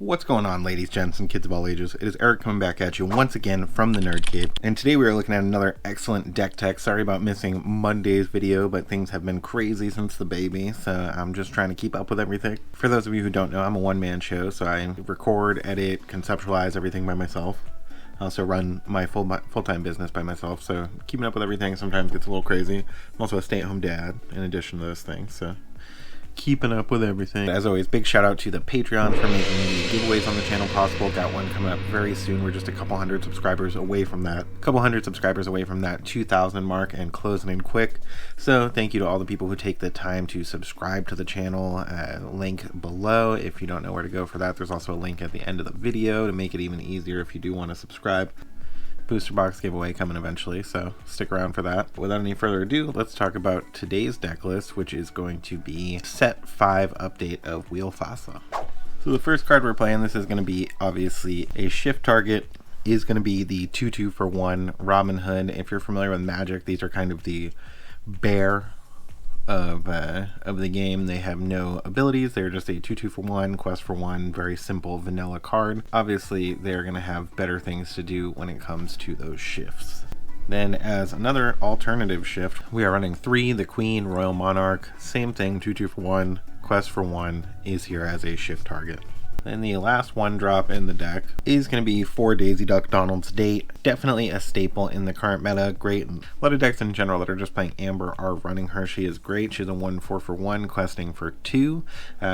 What's going on, ladies, gents, and kids of all ages? It is Eric coming back at you once again from the Nerd Cave, and today we are looking at another excellent deck tech. Sorry about missing Monday's video, but things have been crazy since the baby, so I'm just trying to keep up with everything. For those of you who don't know, I'm a one-man show, so I record, edit, conceptualize everything by myself. I also run my full-time business by myself, so keeping up with everything sometimes gets a little crazy. I'm also a stay-at-home dad in addition to those things, so keeping up with everything. As always, big shout out to the Patreons for making the giveaways on the channel possible. Got one coming up very soon. We're just a couple hundred subscribers away from that. 2,000 mark and closing in quick. So thank you to all the people who take the time to subscribe to the channel. Link below if you don't know where to go for that. There's also a link at the end of the video to make it even easier if you do want to subscribe. Booster box giveaway coming eventually, so stick around for that. Without any further ado, let's talk about today's deck list, which is going to be set 5 update of Mufasa. So the first card we're playing, this is going to be obviously a shift target, is going to be the 2/2 for 1 Robin Hood. If you're familiar with Magic, these are kind of the bear of the game. They have no abilities. They're just a 2/2 for 1 quest for 1, very simple vanilla card. Obviously they're going to have better things to do when it comes to those shifts. Then as another alternative shift, we are running 3 the Queen Royal Monarch. Same thing, 2/2 for 1 quest for 1 is here as a shift target. Then the last one drop in the deck is going to be 4 Daisy Duck Donald's Date. Definitely a staple in the current meta. Great. A lot of decks in general that are just playing Amber are running her. She is great. She's a 1/4 for 1 questing for 2,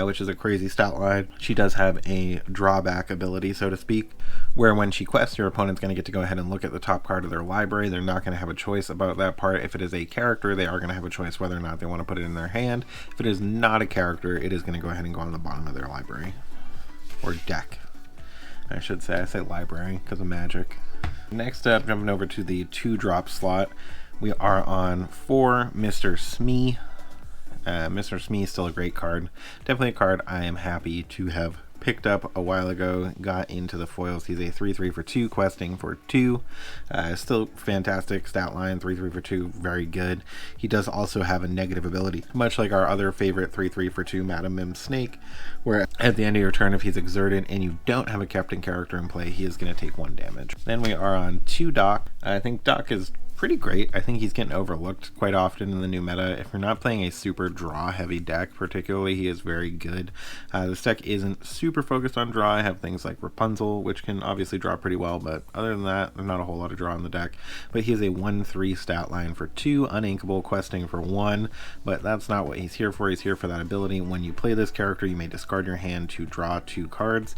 which is a crazy stat line. She does have a drawback ability, so to speak, where when she quests, your opponent's going to get to go ahead and look at the top card of their library. They're not going to have a choice about that part. If it is a character, they are going to have a choice whether or not they want to put it in their hand. If it is not a character, it is going to go ahead and go on the bottom of their library. Or deck, I should say. I say library because of Magic. Next up, jumping over to the 2-drop slot, we are on 4 Mr. Smee. Mr. Smee is still a great card. Definitely a card I am happy to have picked up a while ago, got into the foils. He's a 3/3 for 2 questing for 2. Still fantastic stat line, 3/3 for 2, very good. He does also have a negative ability, much like our other favorite 3/3 for 2 Madam Mim Snake, where at the end of your turn, if he's exerted and you don't have a captain character in play, he is going to take 1 damage. Then we are on 2 Doc. I think Doc is pretty great. I think he's getting overlooked quite often in the new meta. If you're not playing a super draw heavy deck particularly, he is very good. This deck isn't super focused on draw. I have things like Rapunzel, which can obviously draw pretty well, but other than that, there's not a whole lot of draw in the deck. But he has a 1/3 stat line for 2, uninkable, questing for 1, but that's not what he's here for. He's here for that ability. When you play this character, you may discard your hand to draw 2 cards.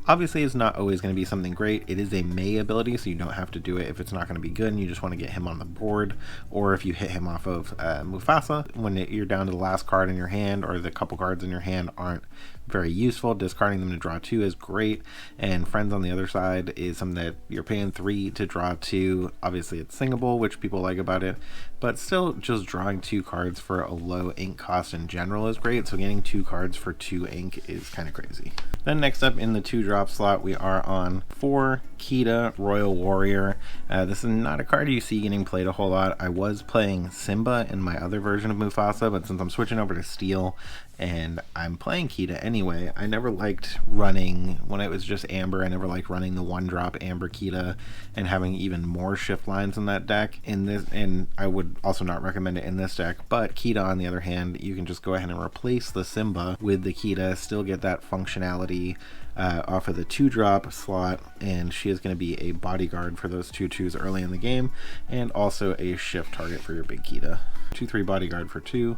Obviously, it's not always going to be something great. It is a May ability, so you don't have to do it if it's not going to be good and you just want to get him on the board, or if you hit him off of Mufasa when you're down to the last card in your hand, or the couple cards in your hand aren't very useful. Discarding them to draw 2 is great, and Friends on the other side is something that you're paying 3 to draw 2. Obviously, it's singable, which people like about it, but still just drawing 2 cards for a low ink cost in general is great, so getting 2 cards for 2 ink is kind of crazy. Then next up in the 2-drop slot, we are on 4 Kita Royal Warrior. This is not a card you see getting played a whole lot. I was playing Simba in my other version of Mufasa, but since I'm switching over to Steel and I'm playing Kita anyway, I never liked running, when it was just Amber, I never liked running the 1-drop Amber Kita and having even more shift lines in that deck. And I would also not recommend it in this deck, but Kita on the other hand, you can just go ahead and replace the Simba with the Kita, still get that functionality off of the 2-drop slot, and she is going to be a bodyguard for those 2/2s early in the game, and also a shift target for your big Kita. 2/3 bodyguard for 2.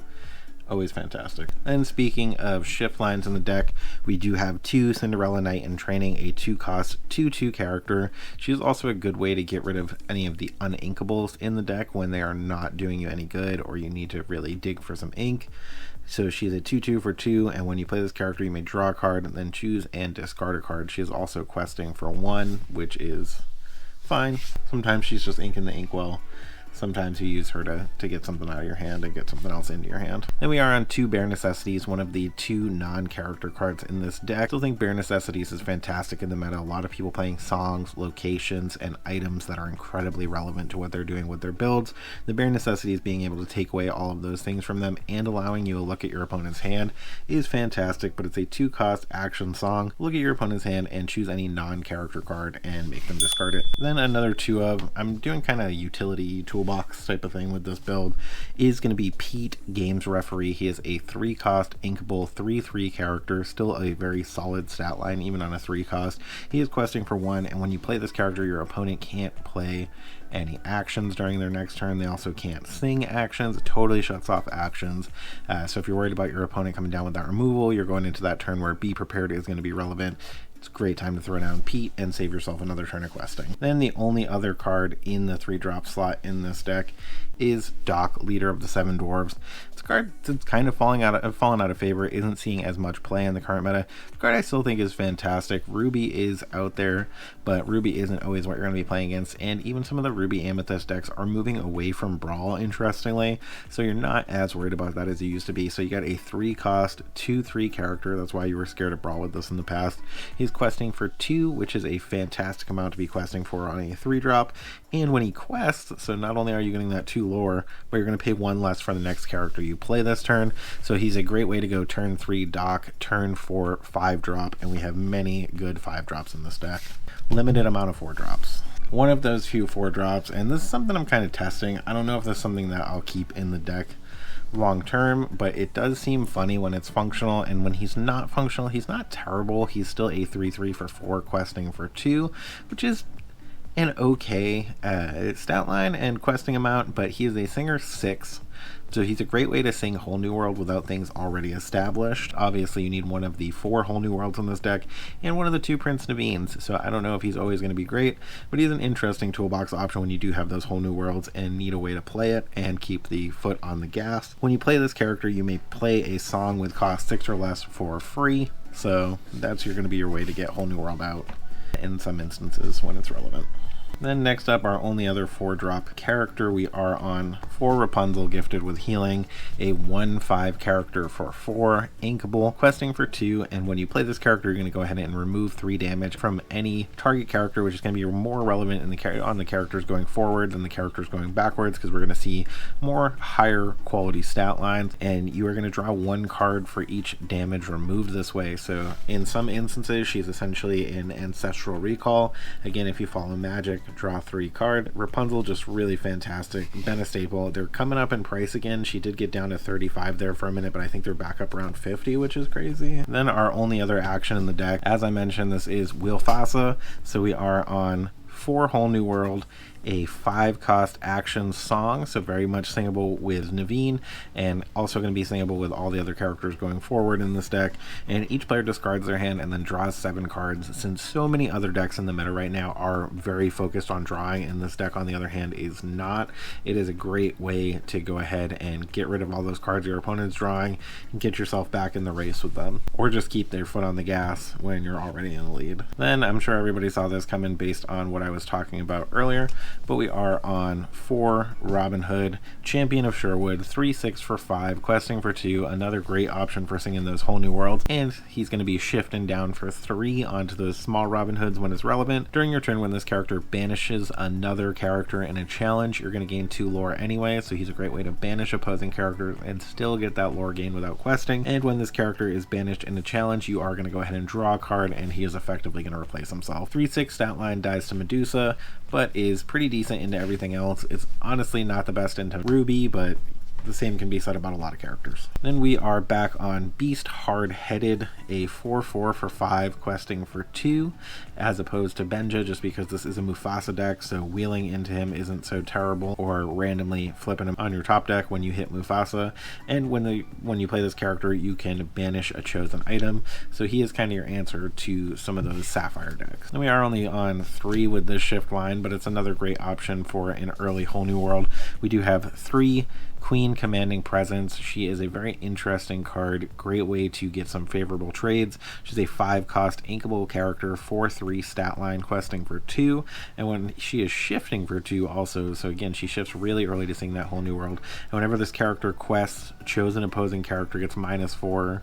Always fantastic. And speaking of shift lines in the deck, we do have 2 Cinderella Knight in Training, a 2-cost 2/2 character. She's also a good way to get rid of any of the uninkables in the deck when they are not doing you any good, or you need to really dig for some ink. So she's a 2/2 for 2, and when you play this character, you may draw a card, and then choose and discard a card. She is also questing for 1, which is fine. Sometimes she's just inking the inkwell. sometimes you use her to get something out of your hand and get something else into your hand. Then we are on 2 Bare Necessities, one of the 2 non-character cards in this deck. I still think Bare Necessities is fantastic in the meta. A lot of people playing songs, locations, and items that are incredibly relevant to what they're doing with their builds. The Bare Necessities being able to take away all of those things from them and allowing you to look at your opponent's hand is fantastic, but it's a 2-cost action song. Look at your opponent's hand and choose any non-character card and make them discard it. Then another 2 of, I'm doing kind of a utility toolbox type of thing with this build, is going to be Pete, Games Referee. He is a 3-cost inkable 3/3 character, still a very solid stat line even on a 3-cost. He is questing for 1, and when you play this character, your opponent can't play any actions during their next turn. They also can't sing actions. It totally shuts off actions. So if you're worried about your opponent coming down with that removal, you're going into that turn where Be Prepared is going to be relevant. It's a great time to throw down Pete and save yourself another turn of questing. Then the only other card in the 3-drop slot in this deck is Doc, Leader of the 7 Dwarves. It's a card that's kind of fallen out of favor, isn't seeing as much play in the current meta. The card I still think is fantastic. Ruby is out there, but Ruby isn't always what you're going to be playing against, and even some of the Ruby Amethyst decks are moving away from Brawl, interestingly, so you're not as worried about that as you used to be. So you got a 3-cost 2/3 character. That's why you were scared of Brawl with this in the past. He's questing for 2, which is a fantastic amount to be questing for on a 3-drop, and when he quests, so not only are you getting that 2 lore, but you're going to pay 1 less for the next character you play this turn. So he's a great way to go turn 3 Doc, turn 4 5-drop, and we have many good 5-drops in this deck. Limited amount of 4-drops. One of those few 4-drops, and this is something I'm kind of testing. I don't know if this is something that I'll keep in the deck long term, but it does seem funny when it's functional, and when he's not functional, he's not terrible. He's still a 3/3 for 4 questing for 2, which is an okay stat line and questing amount, but he is a singer 6, so he's a great way to sing Whole New World without things already established. Obviously you need one of the 4 Whole New Worlds in this deck and one of the 2 Prince Naveen's, so I don't know if he's always going to be great, but he's an interesting toolbox option when you do have those Whole New Worlds and need a way to play it and keep the foot on the gas. When you play this character, you may play a song with cost 6 or less for free, so that's going to be your way to get Whole New World out in some instances when it's relevant. Then next up, our only other 4-drop character, we are on 4 Rapunzel, gifted with healing, a 1/5 character for 4, inkable, questing for 2, and when you play this character, you're going to go ahead and remove 3 damage from any target character, which is going to be more relevant in on the characters going forward than the characters going backwards, because we're going to see more higher quality stat lines, and you are going to draw 1 card for each damage removed this way. So in some instances, she's essentially an Ancestral Recall. Again, if you follow Magic, draw 3 card. Rapunzel, just really fantastic. Been a staple. They're coming up in price again. She did get down to 35 there for a minute, but I think they're back up around 50, which is crazy. Then our only other action in the deck, as I mentioned, this is Mufasa. So we are on 4 Whole New World, a 5-cost action song, so very much singable with Naveen, and also going to be singable with all the other characters going forward in this deck. And each player discards their hand and then draws 7 cards. Since so many other decks in the meta right now are very focused on drawing, and this deck, on the other hand, is not, it is a great way to go ahead and get rid of all those cards your opponent's drawing and get yourself back in the race with them, or just keep their foot on the gas when you're already in the lead. Then I'm sure everybody saw this coming based on what I was talking about earlier, but we are on 4 Robin Hood, Champion of Sherwood, 3/6 for 5, questing for 2, another great option for singing those Whole New Worlds, and he's going to be shifting down for 3 onto those small Robin Hoods when it's relevant. During your turn, when this character banishes another character in a challenge, you're going to gain 2 lore anyway, so he's a great way to banish opposing characters and still get that lore gain without questing. And when this character is banished in a challenge, you are going to go ahead and draw a card, and he is effectively going to replace himself. 3/6 stat line dies to Medusa, but is pretty decent into everything else. It's honestly not the best into Ruby, but the same can be said about a lot of characters. Then we are back on Beast Hard-Headed, a 4/4 for 5, questing for 2, as opposed to Benja, just because this is a Mufasa deck, so wheeling into him isn't so terrible, or randomly flipping him on your top deck when you hit Mufasa. And when you play this character, you can banish a chosen item, so he is kind of your answer to some of those Sapphire decks. Then we are only on 3 with this shift line, but it's another great option for an early Whole New World. We do have 3 Queen Commanding Presence. She is a very interesting card, great way to get some favorable trades. She's a 5-cost inkable character, 4/3 stat line, questing for 2, and when she is shifting for 2 also, so again she shifts really early to seeing that whole new world, and whenever this character quests, chosen opposing character gets -4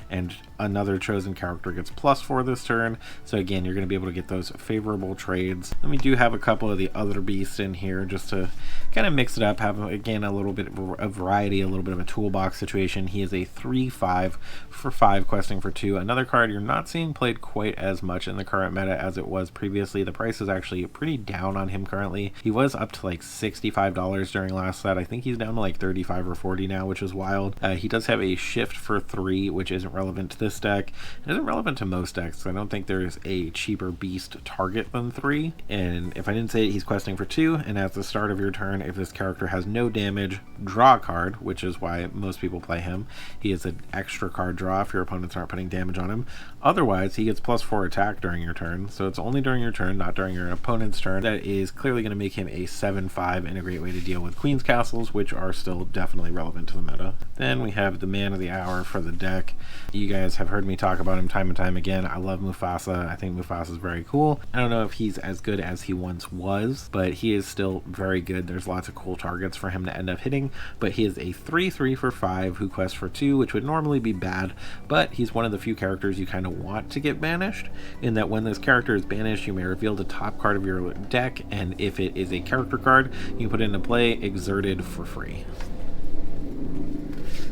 and another chosen character gets +4 this turn. So again, you're going to be able to get those favorable trades. And we do have a couple of the other beasts in here just to kind of mix it up, have again a little bit of a variety, a little bit of a toolbox situation. He is a 3/5 for 5, questing for 2. Another card you're not seeing played quite as much in the current meta as it was previously. The price is actually pretty down on him currently. He was up to like $65 during last set. I think he's down to like 35 or 40 now, which is wild. He does have a shift for 3, which isn't relevant to this deck. It isn't relevant to most decks, so I don't think there's a cheaper beast target than 3. And if I didn't say it, he's questing for 2, and at the start of your turn, if this character has no damage, draw a card, which is why most people play him. He is an extra card draw if your opponents aren't putting damage on him. Otherwise, he gets +4 attack during your turn, so it's only during your turn, not during your opponent's turn. That is clearly going to make him a 7/5 and a great way to deal with Queen's Castles, which are still definitely relevant to the meta. Then we have the man of the hour for the deck. You guys have heard me talk about him time and time again. I love Mufasa. I think Mufasa is very cool. I don't know if he's as good as he once was, but he is still very good. There's lots of cool targets for him to end up hitting, but he is a 3/3 for 5 who quests for 2, which would normally be bad, but he's one of the few characters you kind of want to get banished, in that when this character is banished, you may reveal the top card of your deck, and if it is a character card, you put it into play, exerted for free.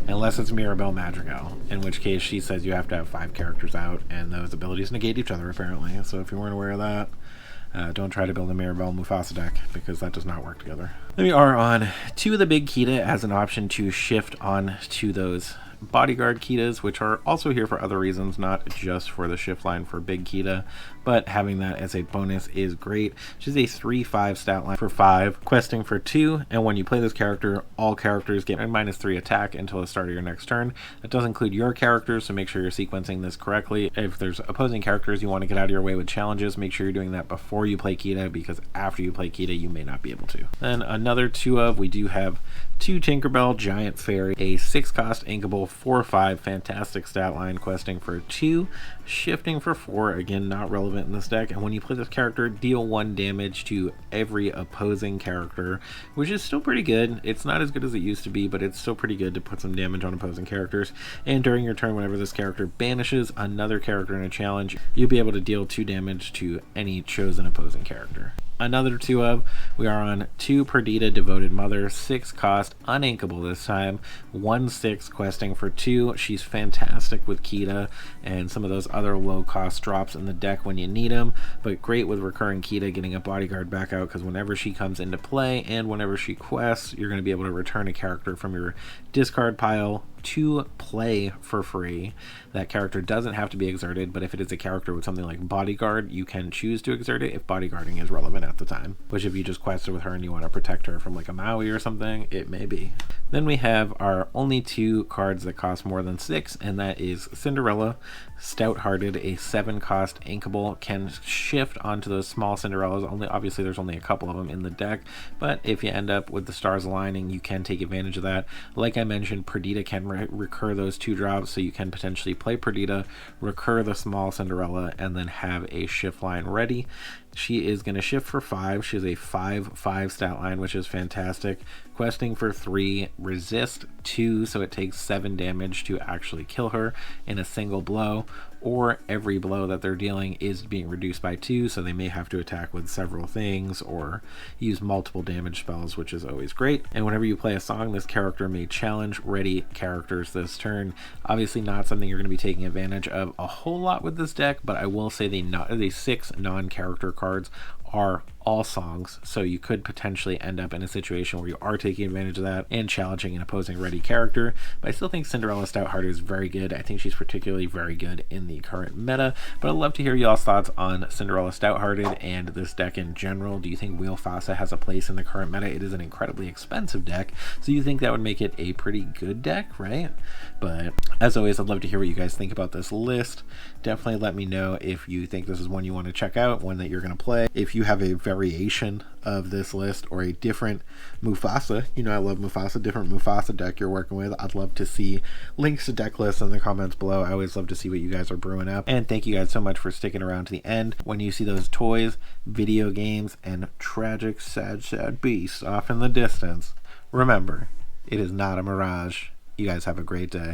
Unless it's Mirabelle Madrigal, in which case she says you have to have 5 characters out, and those abilities negate each other apparently. So if you weren't aware of that, don't try to build a Mirabelle Mufasa deck, because that does not work together. Then we are on 2 of the big Kita as an option to shift on to those bodyguard Kitas, which are also here for other reasons, not just for the shift line for big Kita, but having that as a bonus is great. She's a 3/5 stat line for 5, questing for 2, and when you play this character, all characters get a -3 attack until the start of your next turn. That does include your characters, so make sure you're sequencing this correctly. If there's opposing characters you want to get out of your way with challenges, make sure you're doing that before you play Kita, because after you play Kita, you may not be able to. Then another 2 of, we do have 2 Tinkerbell Giant Fairy, a 6-cost inkable 4/5 fantastic stat line, questing for 2, shifting for 4, again not relevant in this deck, and when you play this character, deal 1 damage to every opposing character, which is still pretty good. It's not as good as it used to be, but it's still pretty good to put some damage on opposing characters. And during your turn, whenever this character banishes another character in a challenge, you'll be able to deal 2 damage to any chosen opposing character. Another 2 of, we are on 2 Perdita Devoted Mother, 6-cost, uninkable this time, 1/6 questing for 2. She's fantastic with Kita and some of those other low-cost drops in the deck when you need them, but great with recurring Kita, getting a bodyguard back out, because whenever she comes into play and whenever she quests, you're going to be able to return a character from your discard pile to play for free. That character doesn't have to be exerted, but if it is a character with something like bodyguard, you can choose to exert it if bodyguarding is relevant at the time, which if you just quested with her and you want to protect her from like a Maui or something, it may be. Then we have our only 2 cards that cost more than 6, and that is Cinderella, Stout-Hearted, a 7-cost inkable, can shift onto those small Cinderellas. Obviously there's only a couple of them in the deck, but if you end up with the stars aligning, you can take advantage of that. Like I mentioned, Perdita can recur those 2 drops, so you can potentially play Perdita, recur the small Cinderella, and then have a shift line ready. She is going to shift for 5. She has a 5/5 stat line, which is fantastic. Questing for 3, resist 2, so it takes 7 damage to actually kill her in a single blow, or every blow that they're dealing is being reduced by 2, so they may have to attack with several things or use multiple damage spells, which is always great. And whenever you play a song, this character may challenge ready characters this turn. Obviously not something you're going to be taking advantage of a whole lot with this deck, but I will say the 6 non-character cards are all songs, so you could potentially end up in a situation where you are taking advantage of that and challenging an opposing ready character. But I still think Cinderella Stout-Hearted is very good. I think she's particularly very good in the current meta, but I'd love to hear y'all's thoughts on Cinderella Stout-Hearted and this deck in general. Do you think Mufasa has a place in the current meta? It is an incredibly expensive deck, so you think that would make it a pretty good deck, right? But as always, I'd love to hear what you guys think about this list. Definitely let me know if you think this is one you want to check out, one that you're going to play. If you have a very variation of this list or a different Mufasa, I love Mufasa, different Mufasa deck you're working with, I'd love to see links to deck lists in the comments below. I always love to see what you guys are brewing up. And thank you guys so much for sticking around to the end. When you see those toys, video games, and tragic, sad beasts off in the distance, remember, it is not a mirage. You guys have a great day.